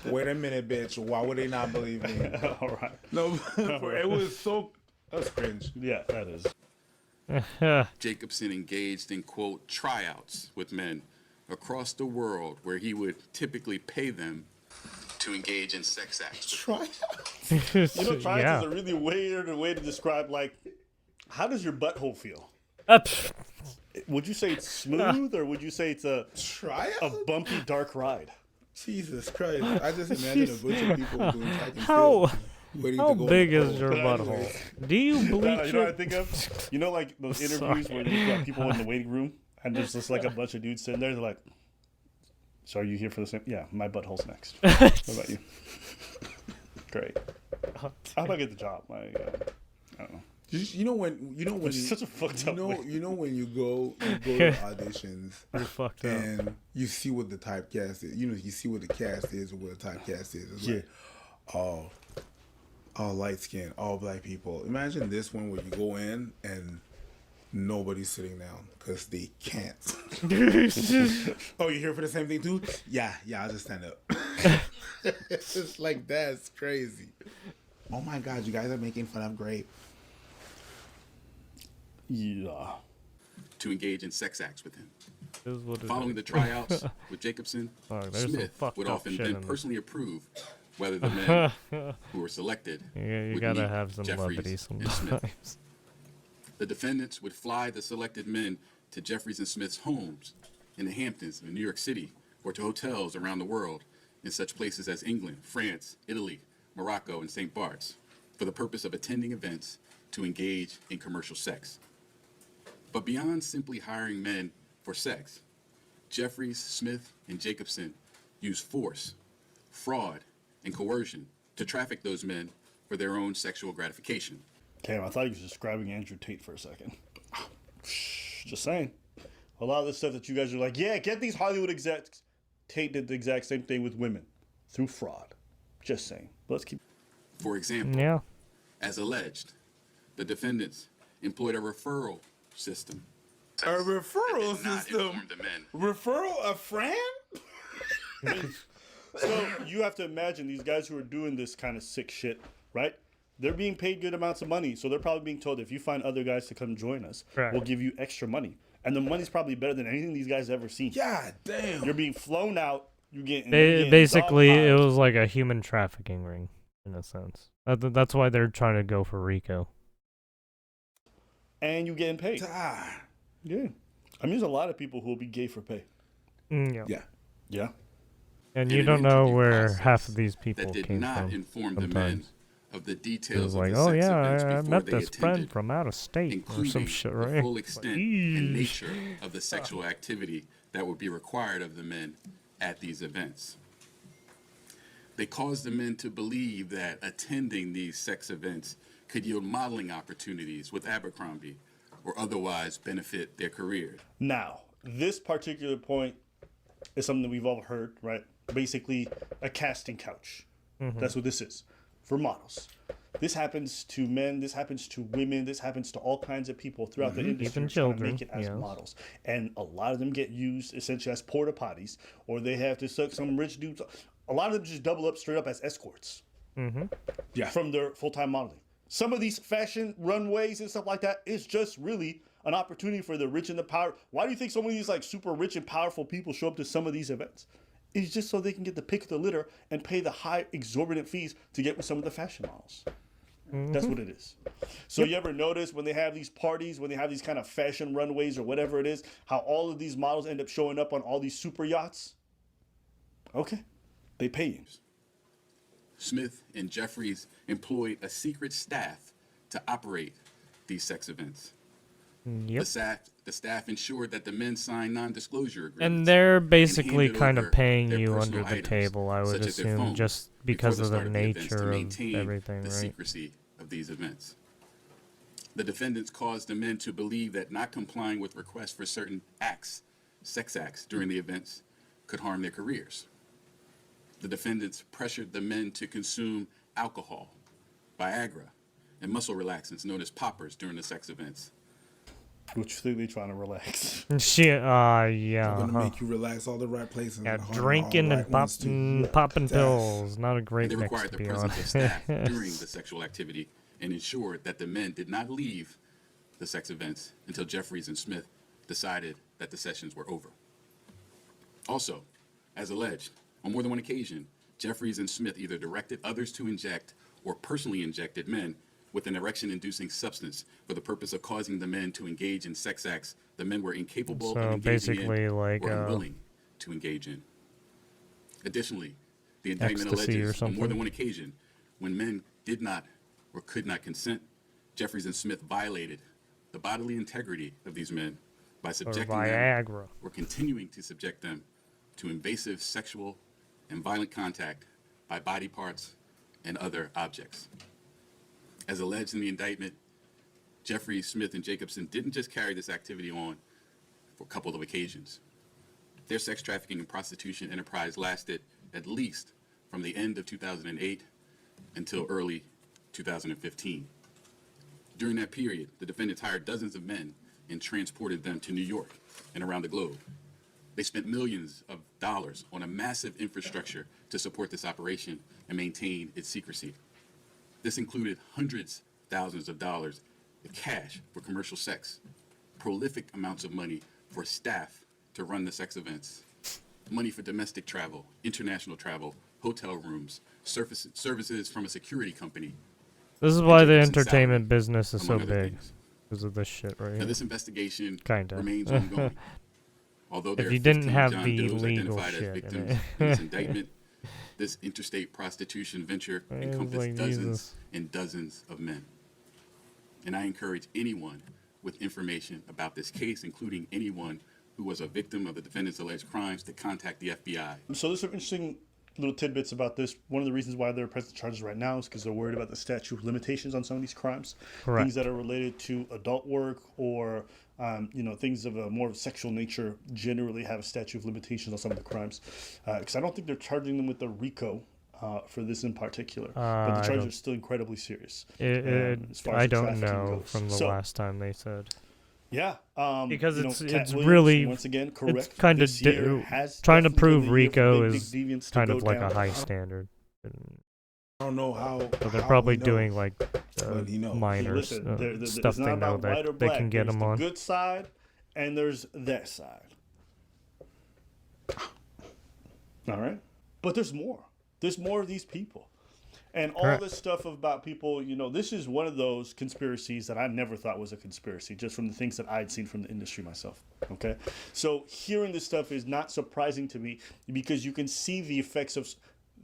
Wait a minute, bitch. Why would they not believe me? All right. No, it was so. That's cringe. Yeah, that is. Jacobson engaged in, quote, tryouts with men across the world where he would typically pay them to engage in sex acts. Tryouts? You know, tryouts is a really weird way to describe, like, how does your butthole feel? Would you say it's smooth, or would you say it's a bumpy, dark ride? Jesus Christ. I just imagine a bunch of people doing track and How field. How big is your butthole? Do you bleach You know what I it? think of? You know, like those interviews where you've got people in the waiting room and there's just like a bunch of dudes sitting there. They're like, "So are you here for the same?" Yeah, my butthole's next. What about you? Great. How do I get the job? I don't know. You know when It's such a fucked up way. you know when you go to auditions You're fucked up. and you see what the typecast is. You know, you see what the cast is or what the typecast is. It's like, all light skin, all black people. Imagine this one where you go in and nobody's sitting down because they can't. Oh, you're here for the same thing too? Yeah, I'll just stand up. It's just like that's crazy. Oh my God, you guys are making fun of Grape. Yeah. To engage in sex acts with him. This is what it Following is. the tryouts with Jacobson, There's some Smith fucked would up often shit then in this. personally approve whether the men who were selected You would gotta meet have some Jeffries levity and sometimes. Smith. The defendants would fly the selected men to Jeffries and Smith's homes in the Hamptons in New York City, or to hotels around the world in such places as England, France, Italy, Morocco, and St. Bart's, for the purpose of attending events to engage in commercial sex. But beyond simply hiring men for sex, Jeffries, Smith, and Jacobson used force, fraud, and coercion to traffic those men for their own sexual gratification. Damn, I thought he was describing Andrew Tate for a second. Just saying. A lot of the stuff that you guys are like, yeah, get these Hollywood execs. Tate did the exact same thing with women through fraud. Just saying. Let's keep. For example, Yeah. as alleged, the defendants employed a referral system. A referral Did not system? inform the men. Referral a friend? So you have to imagine these guys who are doing this kind of sick shit, right? They're being paid good amounts of money, so they're probably being told if you find other guys to come join us, Right. we'll give you extra money. And the money's probably better than anything these guys ever seen. God damn. You're being flown out. You get Basically, it was like a human trafficking ring, in a sense. That's why they're trying to go for RICO. And you getting paid. Ah. Yeah. I mean, there's a lot of people who will be gay for pay. Yeah. Yeah. And In you an don't know interview where process half of these people that did came not from. inform the men sometimes. of the It details was of like, the oh sex yeah, events I before met they this friend attended, from out of state or including some shit, the right? full Like, extent and eesh. nature of the sexual activity that would be required of the men at these events. They caused the men to believe that attending these sex events could yield modeling opportunities with Abercrombie or otherwise benefit their career. Now, this particular point is something that we've all heard, right? Basically, a casting couch. Mhm. That's what this is for models. This happens to men, this happens to women, this happens to all kinds of people throughout the industry Even trying to children, make it as yes. models. And a lot of them get used essentially as porta potties, or they have to suck some rich dudes. A lot of them just double up straight up as escorts from their full-time modeling. Some of these fashion runways and stuff like that is just really an opportunity for the rich and the power. Why do you think so many of these like super rich and powerful people show up to some of these events? It's just so they can get the pick of the litter and pay the high exorbitant fees to get with some of the fashion models. That's what it is. So you ever notice when they have these parties, when they have these kind of fashion runways or whatever it is, how all of these models end up showing up on all these super yachts? Okay, they pay you. Smith and Jeffries employed a secret staff to operate these sex events. Yep. The staff ensured that the men signed non-disclosure agreements. And they're basically handed kind over of paying their you personal under the items, table, I would such as their assume, phones, just before because the of the start events to nature of maintain everything, the right? secrecy of these events. The defendants caused the men to believe that not complying with requests for certain acts, sex acts, during the events could harm their careers. The defendants pressured the men to consume alcohol, Viagra, and muscle relaxants known as poppers during the sex events. Which think they trying to relax. Shit, yeah. They're gonna make you relax all the right places. Yeah, and all drinking right and ones, too. popping Yes. pills. Not a great And they mix required to the be on. presence of staff during the sexual activity and ensured that the men did not leave the sex events until Jeffries and Smith decided that the sessions were over. Also, as alleged, on more than one occasion, Jeffries and Smith either directed others to inject or personally injected men with an erection-inducing substance for the purpose of causing the men to engage in sex acts the men were incapable So of engaging basically, in like, or unwilling to engage in. Additionally, the indictment ecstasy or alleges on more something. than one occasion when men did not or could not consent, Jeffries and Smith violated the bodily integrity of these men by subjecting them Viagra. or continuing to subject them to invasive sexual and violent contact by body parts and other objects. As alleged in the indictment, Jeffries, Smith, and Jacobson didn't just carry this activity on for a couple of occasions. Their sex trafficking and prostitution enterprise lasted at least from the end of 2008 until early 2015. During that period, the defendants hired dozens of men and transported them to New York and around the globe. They spent millions of dollars on a massive infrastructure to support this operation and maintain its secrecy. This included hundreds of thousands of dollars of cash for commercial sex, prolific amounts of money for staff to run the sex events, money for domestic travel, international travel, hotel rooms, services from a security company. This is why the and Jacobson's entertainment salary, business is so among other big. things. Because of this shit right Now, here. this investigation Kinda. remains ongoing. Although there If are you didn't 15 have John the Does legal identified as shit in victims it. in this indictment, this interstate prostitution venture It's encompassed like dozens Jesus. and dozens of men. And I encourage anyone with information about this case, including anyone who was a victim of the defendant's alleged crimes, to contact the FBI. So there's some interesting little tidbits about this. One of the reasons why they're pressing charges right now is because they're worried about the statute of limitations on some of these crimes. Correct. Things that are related to adult work or things of a more sexual nature generally have a statute of limitations on some of the crimes. Because I don't think they're charging them with the RICO for this in particular. But the charges are still incredibly serious. As far as I the don't trafficking know goes. from the So, last time they said. Yeah, because you know, it's Cat Williams, really once again correct. It's kind of This year has trying to definitely prove been the year for RICO big is deviants to kind go of like down. a high standard. I don't know how. So they're how probably we know. doing like But he knows. minor Listen, stuff it's they not know about white or that they black. can get There's them the on. good side, and there's that side. All right, but there's more. There's more of these people, and all Correct. this stuff about people. You know, this is one of those conspiracies that I never thought was a conspiracy, just from the things that I'd seen from the industry myself. Okay, so hearing this stuff is not surprising to me because you can see the effects of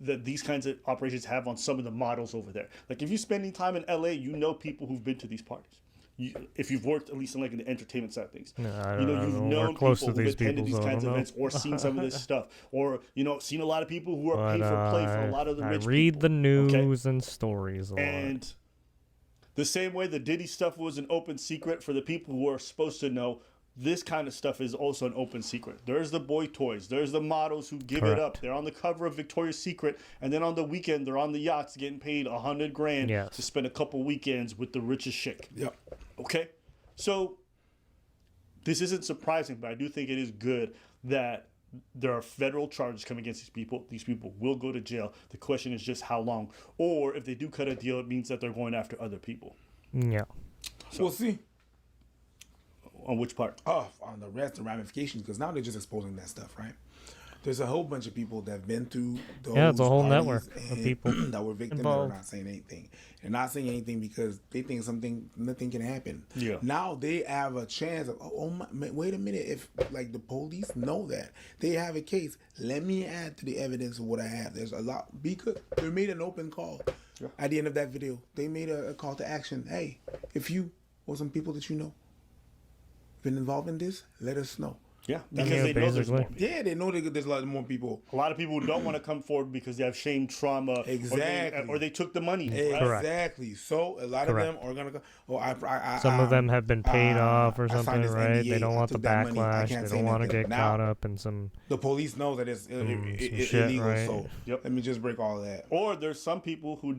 that these kinds of operations have on some of the models over there. Like if you spend any time in LA, you know people who've been to these parties. If you've worked at least in like in the entertainment side of things, No, I you don't- know I you've don't known work close people to who've these attended people, these so I kinds of don't know. events or seen some of this stuff, or you know seen a lot of people who are But, paid for play for a lot of the I rich read people. the news and stories a lot. And the same way the Diddy stuff was an open secret for the people who are supposed to know, this kind of stuff is also an open secret. There's the boy toys. There's the models who give it up. They're on the cover of Victoria's Secret, and then on the weekend they're on the yachts getting paid $100 grand Yes. to spend a couple weekends with the richest chick. Yep. Okay, so this isn't surprising, but I do think it is good that there are federal charges coming against these people. These people will go to jail. The question is just how long. Or if they do cut a deal, it means that they're going after other people. Yeah. We'll see. On which part? Oh, on the rest and ramifications, because now they're just exposing that stuff, right? There's a whole bunch of people that have been through those Yeah, it's a whole parties network of and people that were victims involved. that are not saying anything. They're not saying anything because they think nothing can happen. Yeah. Now they have a chance of, wait a minute, if like the police know that they have a case, let me add to the evidence of what I have. There's a lot because they made an open call. Yeah. At the end of that video, they made a call to action. Hey, if you or some people that you know been involved in this, let us know. Yeah, because they know there's more. Yeah, they know there's a lot more people. A lot of people who don't want to come forward because they have shame, trauma, Exactly. or they took the money. Right? Exactly. So a lot of them are gonna go. Oh, Some of them have been paid off or I signed something, this right? NDA, They don't I want the took that money, I backlash. can't They say don't want to anything. get Now, caught up in some. The police know that it's some shit, illegal. right? So let me just break all of that. Or there's some people who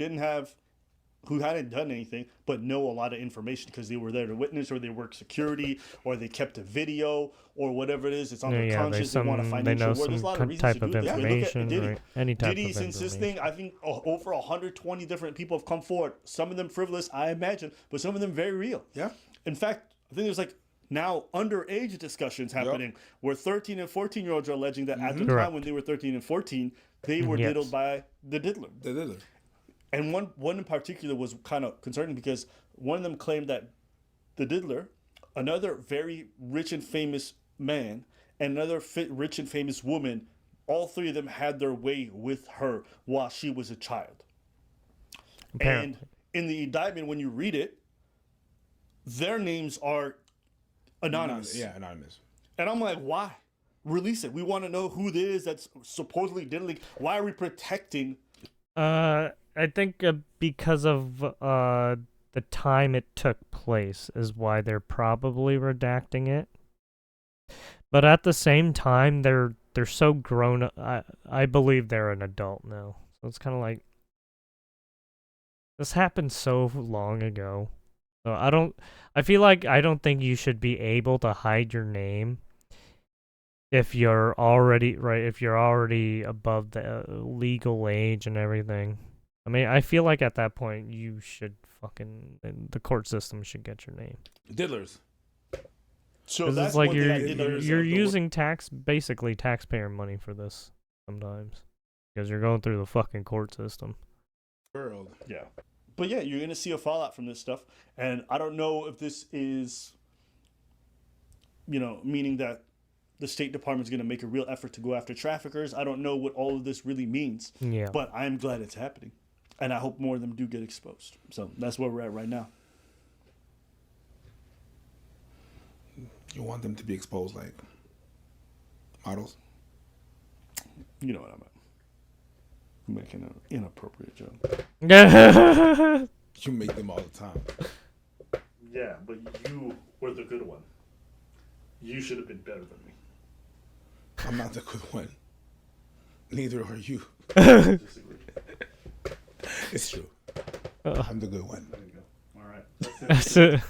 hadn't done anything but know a lot of information because they were there to witness, or they worked security, or they kept a video, or whatever it is. It's on their conscience. They want a they financial know reward. There's a lot some of reasons type to do of this. Look at information, Diddy. right? Any type Diddy's of insisting. I think over 120 different people have come forward. Some of them frivolous, I imagine, but some of them very real. Yeah. In fact, I think there's like now underage discussions happening where 13 and 14-year-olds are alleging that at the time when they were 13 and 14, they were diddled by the diddler. The diddler. And one in particular was kind of concerning because one of them claimed that the diddler, another very rich and famous man, and another rich and famous woman, all three of them had their way with her while she was a child. Apparently. And in the indictment, when you read it, their names are anonymous. Yeah, anonymous. And I'm like, why? Release it. We want to know who it is that's supposedly diddling. Why are we protecting? I think because of the time it took place is why they're probably redacting it. But at the same time, they're so grown. I believe they're an adult now, so it's kind of like this happened so long ago. So I feel like I don't think you should be able to hide your name if you're already above the legal age and everything. I mean, I feel like at that point you should the court system should get your name. Diddlers. So that's that's like one thing I did notice you're of the using basically taxpayer money for this sometimes because you're going through the fucking court system. World. Yeah. But yeah, you're going to see a fallout from this stuff. And I don't know if this is, meaning that the State Department is going to make a real effort to go after traffickers. I don't know what all of this really means. Yeah. But I'm glad it's happening. And I hope more of them do get exposed. So that's where we're at right now. You want them to be exposed like models? You know what I meant. Making an inappropriate joke. You make them all the time. Yeah, but you were the good one. You should have been better than me. I'm not the good one. Neither are you. Disagree. It's true. I'm the good one. There you go. All right. That's it.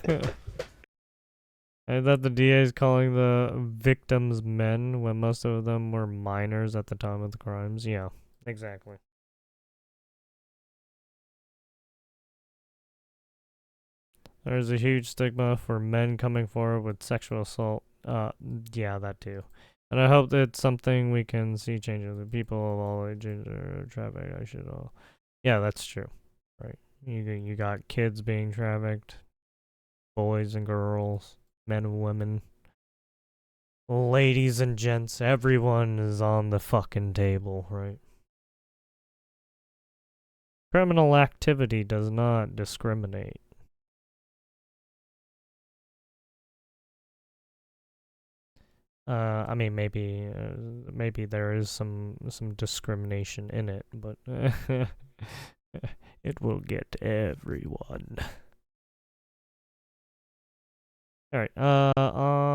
I thought the DA is calling the victims men when most of them were minors at the time of the crimes. Yeah, exactly. There's a huge stigma for men coming forward with sexual assault. Yeah, that too. And I hope that's something we can see changes. The people of all ages are trafficked. I should all. Yeah, that's true. Right. You got kids being trafficked, boys and girls, men and women, ladies and gents. Everyone is on the fucking table, right? Criminal activity does not discriminate. I mean, maybe there is some discrimination in it, but it will get everyone. All right.